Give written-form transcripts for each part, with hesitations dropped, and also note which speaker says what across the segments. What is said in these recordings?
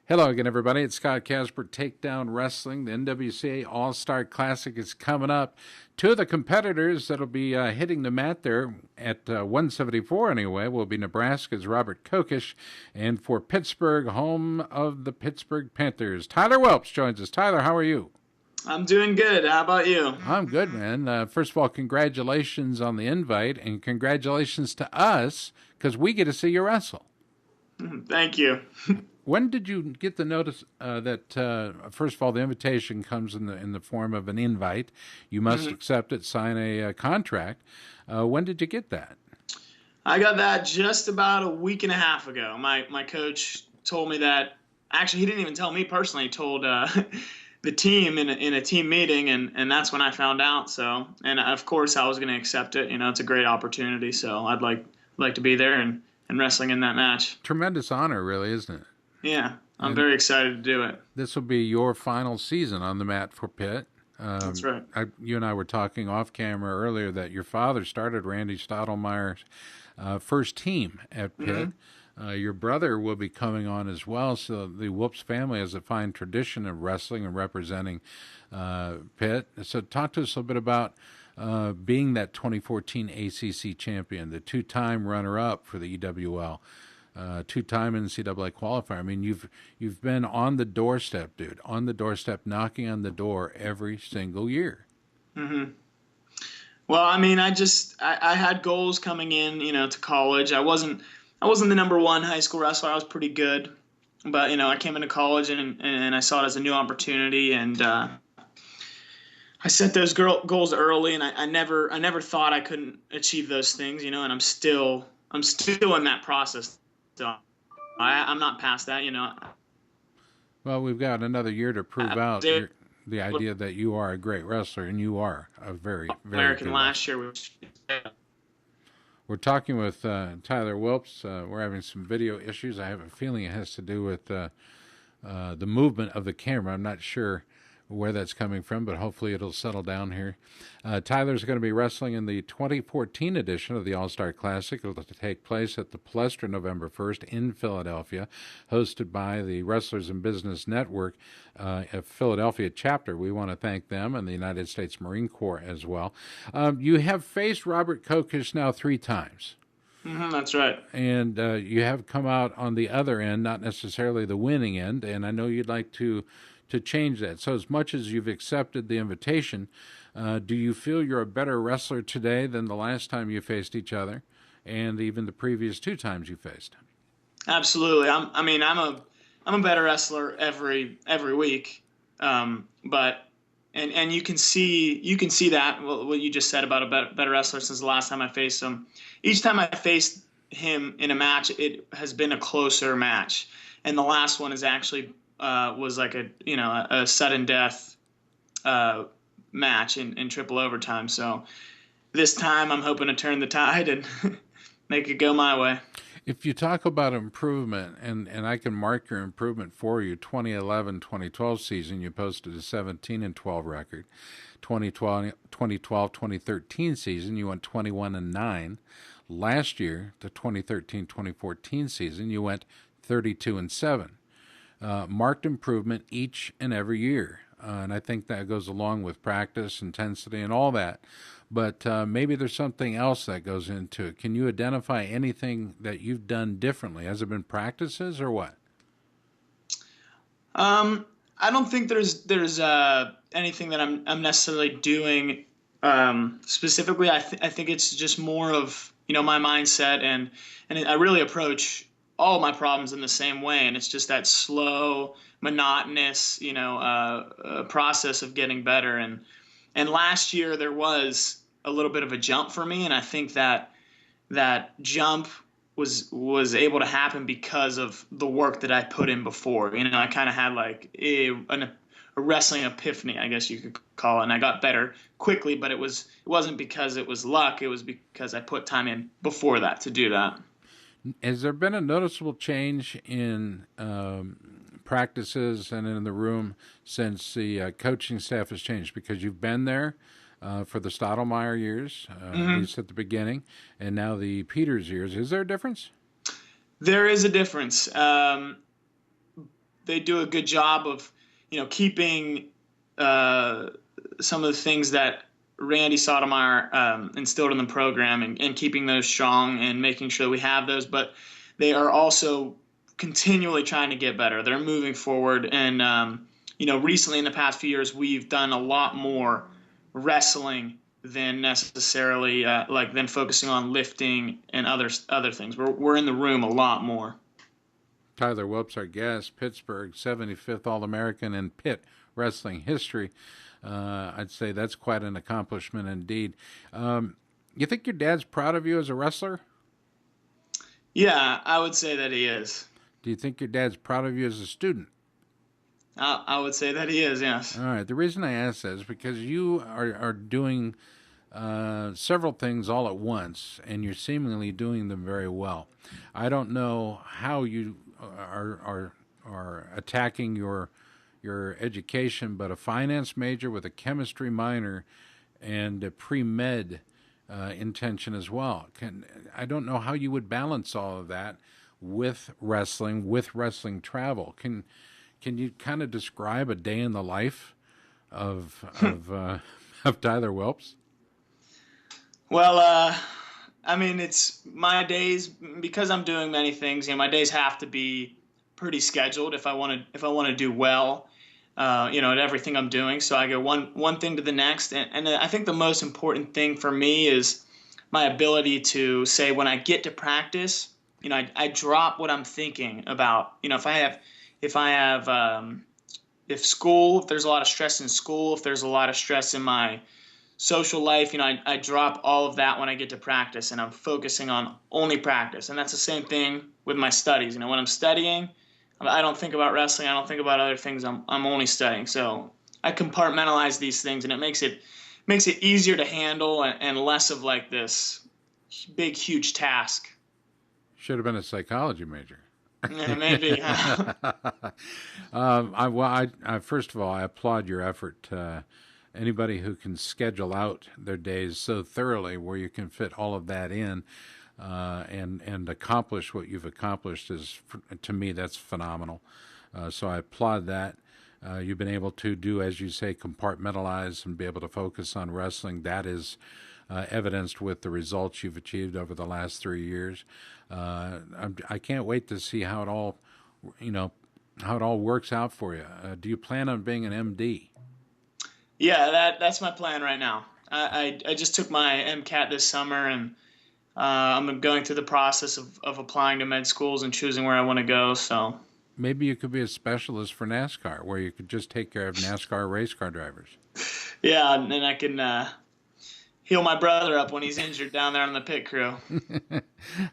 Speaker 1: Hello again, everybody. It's Scott Casper, Takedown Wrestling. The NWCA All-Star Classic is coming up. Two of the competitors that'll be hitting the mat there at 174 anyway will be Nebraska's Robert Kokesh, and for Pittsburgh, home of the Pittsburgh Panthers, Tyler Wilps joins us. Tyler, how are you?
Speaker 2: I'm doing good. How about you?
Speaker 1: I'm good, man. First of all, congratulations on the invite, and congratulations to us because we get to see you wrestle.
Speaker 2: Thank you.
Speaker 1: When did you get the notice that first of all the invitation comes in the form of an invite? You must accept it, sign a contract. When did you get that?
Speaker 2: I got that just about a week and a half ago. My coach told me that. Actually, he didn't even tell me personally. He told the team in a team meeting, and that's when I found out. So, and of course, I was going to accept it. You know, it's a great opportunity. So I'd like to be there and wrestling in that match.
Speaker 1: Tremendous honor, really, isn't it?
Speaker 2: Yeah, I'm very excited to do it.
Speaker 1: This will be your final season on the mat for Pitt.
Speaker 2: That's right.
Speaker 1: You and I were talking off camera earlier that your father started Randy Stottlemyre's first team at Pitt. Your brother will be coming on as well, so the Wilps family has a fine tradition of wrestling and representing Pitt. So talk to us a little bit about being that 2014 ACC champion, the two-time runner-up for the EWL. Two-time NCAA qualifier. I mean, you've been on the doorstep, dude, on the doorstep, knocking on the door every single year.
Speaker 2: Well, I mean, I had goals coming in, to college. I wasn't the number one high school wrestler. I was pretty good, but I came into college and I saw it as a new opportunity, and I set those goals early, and I never thought I couldn't achieve those things, and I'm still in that process. So I'm not past that,
Speaker 1: Well, we've got another year to prove out the idea that you are a great wrestler, and you are a very, very
Speaker 2: American
Speaker 1: good
Speaker 2: last
Speaker 1: wrestler.
Speaker 2: year.
Speaker 1: We're talking with Tyler Wilps. We're having some video issues. I have a feeling it has to do with the movement of the camera. I'm not sure where that's coming from, but hopefully it'll settle down here. Tyler's going to be wrestling in the 2014 edition of the All-Star Classic. It'll take place at the Palestra November 1st in Philadelphia, hosted by the Wrestlers in Business Network, a Philadelphia chapter. We want to thank them and the United States Marine Corps as well. You have faced Robert Kokesh now 3 times.
Speaker 2: That's right.
Speaker 1: And you have come out on the other end, not necessarily the winning end, and I know you'd like to change that. So as much as you've accepted the invitation, do you feel you're a better wrestler today than the last time you faced each other and even the previous 2 times you faced?
Speaker 2: Absolutely. I'm a better wrestler every week. But you can see that what you just said about a better wrestler since the last time I faced him. Each time I faced him in a match, it has been a closer match, and the last one is actually was like a sudden death match in triple overtime. So this time I'm hoping to turn the tide and make it go my way.
Speaker 1: If you talk about improvement, and I can mark your improvement for you, 2011-2012 season, you posted a 17-12 record. 2012-2013 season, you went 21-9. Last year, the 2013-2014 season, you went 32-7. Marked improvement each and every year. And I think that goes along with practice, intensity, and all that. But maybe there's something else that goes into it. Can you identify anything that you've done differently? Has it been practices or what?
Speaker 2: I don't think there's anything that I'm necessarily doing specifically. I think it's just more of my mindset, and I really approach all my problems in the same way, and it's just that slow, monotonous, process of getting better. And last year there was a little bit of a jump for me, and I think that jump was able to happen because of the work that I put in before. I kind of had like a wrestling epiphany, I guess you could call it, and I got better quickly. But it wasn't because it was luck; it was because I put time in before that to do that.
Speaker 1: Has there been a noticeable change in practices and in the room since the coaching staff has changed? Because you've been there for the Stottlemyre years, at least at the beginning, and now the Peters years. Is there a difference?
Speaker 2: There is a difference. The they do a good job of, keeping some of the things that Randy Sotomayor instilled in the program, and keeping those strong and making sure we have those. But they are also continually trying to get better. They're moving forward. And, recently in the past few years, we've done a lot more wrestling than necessarily than focusing on lifting and other things. We're in the room a lot more.
Speaker 1: Tyler Wilps, our guest, Pittsburgh 75th All-American in pit wrestling history. I'd say that's quite an accomplishment indeed. You think your dad's proud of you as a wrestler?
Speaker 2: Yeah, I would say that he is.
Speaker 1: Do you think your dad's proud of you as a student?
Speaker 2: I would say that he is, yes.
Speaker 1: All right. The reason I ask that is because you are doing several things all at once, and you're seemingly doing them very well. I don't know how you are attacking your education, but a finance major with a chemistry minor and a pre-med intention as well. I don't know how you would balance all of that with wrestling travel. Can you kind of describe a day in the life of Tyler Wilps?
Speaker 2: Well, I mean, it's my days, because I'm doing many things. My days have to be pretty scheduled if I want to do well, at everything I'm doing. So I go one thing to the next, and I think the most important thing for me is my ability to say, when I get to practice, I drop what I'm thinking about. If there's a lot of stress in school, if there's a lot of stress in my social life, I drop all of that when I get to practice, and I'm focusing on only practice. And that's the same thing with my studies. When I'm studying, I don't think about wrestling. I don't think about other things. I'm only studying. So I compartmentalize these things, and it makes it easier to handle and less of like this big, huge task.
Speaker 1: Should have been a psychology major.
Speaker 2: Yeah, maybe.
Speaker 1: First of all, I applaud your effort. Anybody who can schedule out their days so thoroughly where you can fit all of that in and accomplish what you've accomplished is, to me, that's phenomenal. So I applaud that. You've been able to do, as you say, compartmentalize and be able to focus on wrestling. That is evidenced with the results you've achieved over the last 3 years. I can't wait to see how it all works out for you. Do you plan on being an MD?
Speaker 2: Yeah, that's my plan right now. I just took my MCAT this summer, and I'm going through the process of applying to med schools and choosing where I want to go. So
Speaker 1: maybe you could be a specialist for NASCAR, where you could just take care of NASCAR race car drivers.
Speaker 2: Yeah, and then I can heal my brother up when he's injured down there on the pit crew.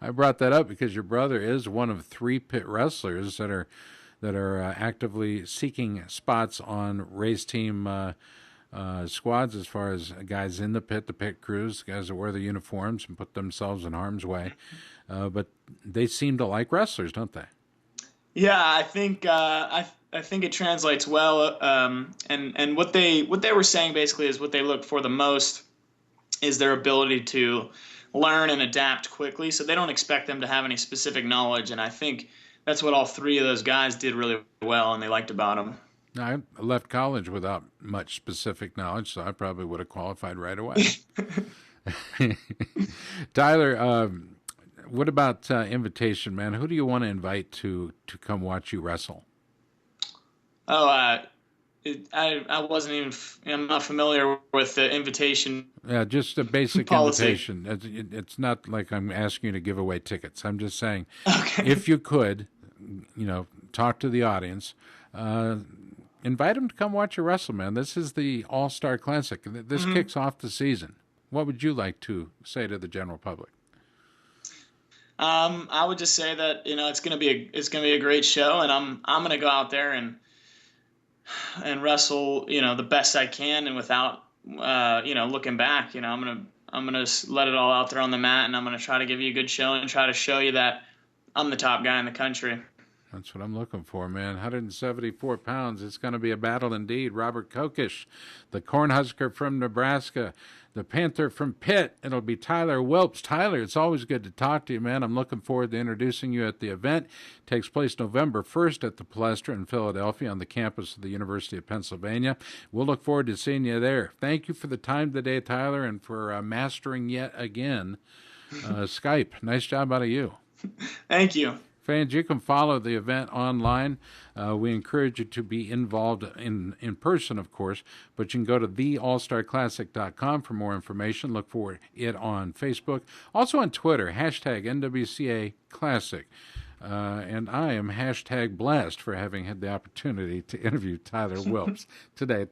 Speaker 1: I brought that up because your brother is one of 3 pit wrestlers that are actively seeking spots on race team squads, as far as guys in the pit crews, guys that wear the uniforms and put themselves in harm's way. But they seem to like wrestlers, don't they?
Speaker 2: Yeah, I think I think it translates well. And what they were saying basically is what they look for the most is their ability to learn and adapt quickly. So they don't expect them to have any specific knowledge. And I think that's what all 3 of those guys did really well, and they liked about them.
Speaker 1: I left college without much specific knowledge, so I probably would have qualified right away. Tyler, what about invitation, man? Who do you want to invite to come watch you wrestle?
Speaker 2: Oh, I wasn't even. I'm not familiar with the invitation.
Speaker 1: Yeah, just a basic
Speaker 2: policy.
Speaker 1: Invitation. It's not like I'm asking you to give away tickets. I'm just saying,
Speaker 2: okay,
Speaker 1: if you could, talk to the audience. Invite them to come watch you wrestle, man. This is the AllStar Classic. This kicks off the season. What would you like to say to the general public?
Speaker 2: I would just say that it's gonna be a great show, and I'm gonna go out there and wrestle the best I can, and without looking back. I'm gonna let it all out there on the mat, and I'm gonna try to give you a good show and try to show you that I'm the top guy in the country.
Speaker 1: That's what I'm looking for, man. 174 pounds. It's going to be a battle indeed. Robert Kokish, the Cornhusker from Nebraska, the Panther from Pitt. It'll be Tyler Wilps. Tyler, it's always good to talk to you, man. I'm looking forward to introducing you at the event. It takes place November 1st at the Palestra in Philadelphia on the campus of the University of Pennsylvania. We'll look forward to seeing you there. Thank you for the time today, Tyler, and for mastering yet again Skype. Nice job out of you.
Speaker 2: Thank you.
Speaker 1: Fans, you can follow the event online. We encourage you to be involved in person, of course, but you can go to theallstarclassic.com for more information. Look for it on Facebook. Also on Twitter, hashtag NWCA Classic. And I am hashtag blessed for having had the opportunity to interview Tyler Wilps today.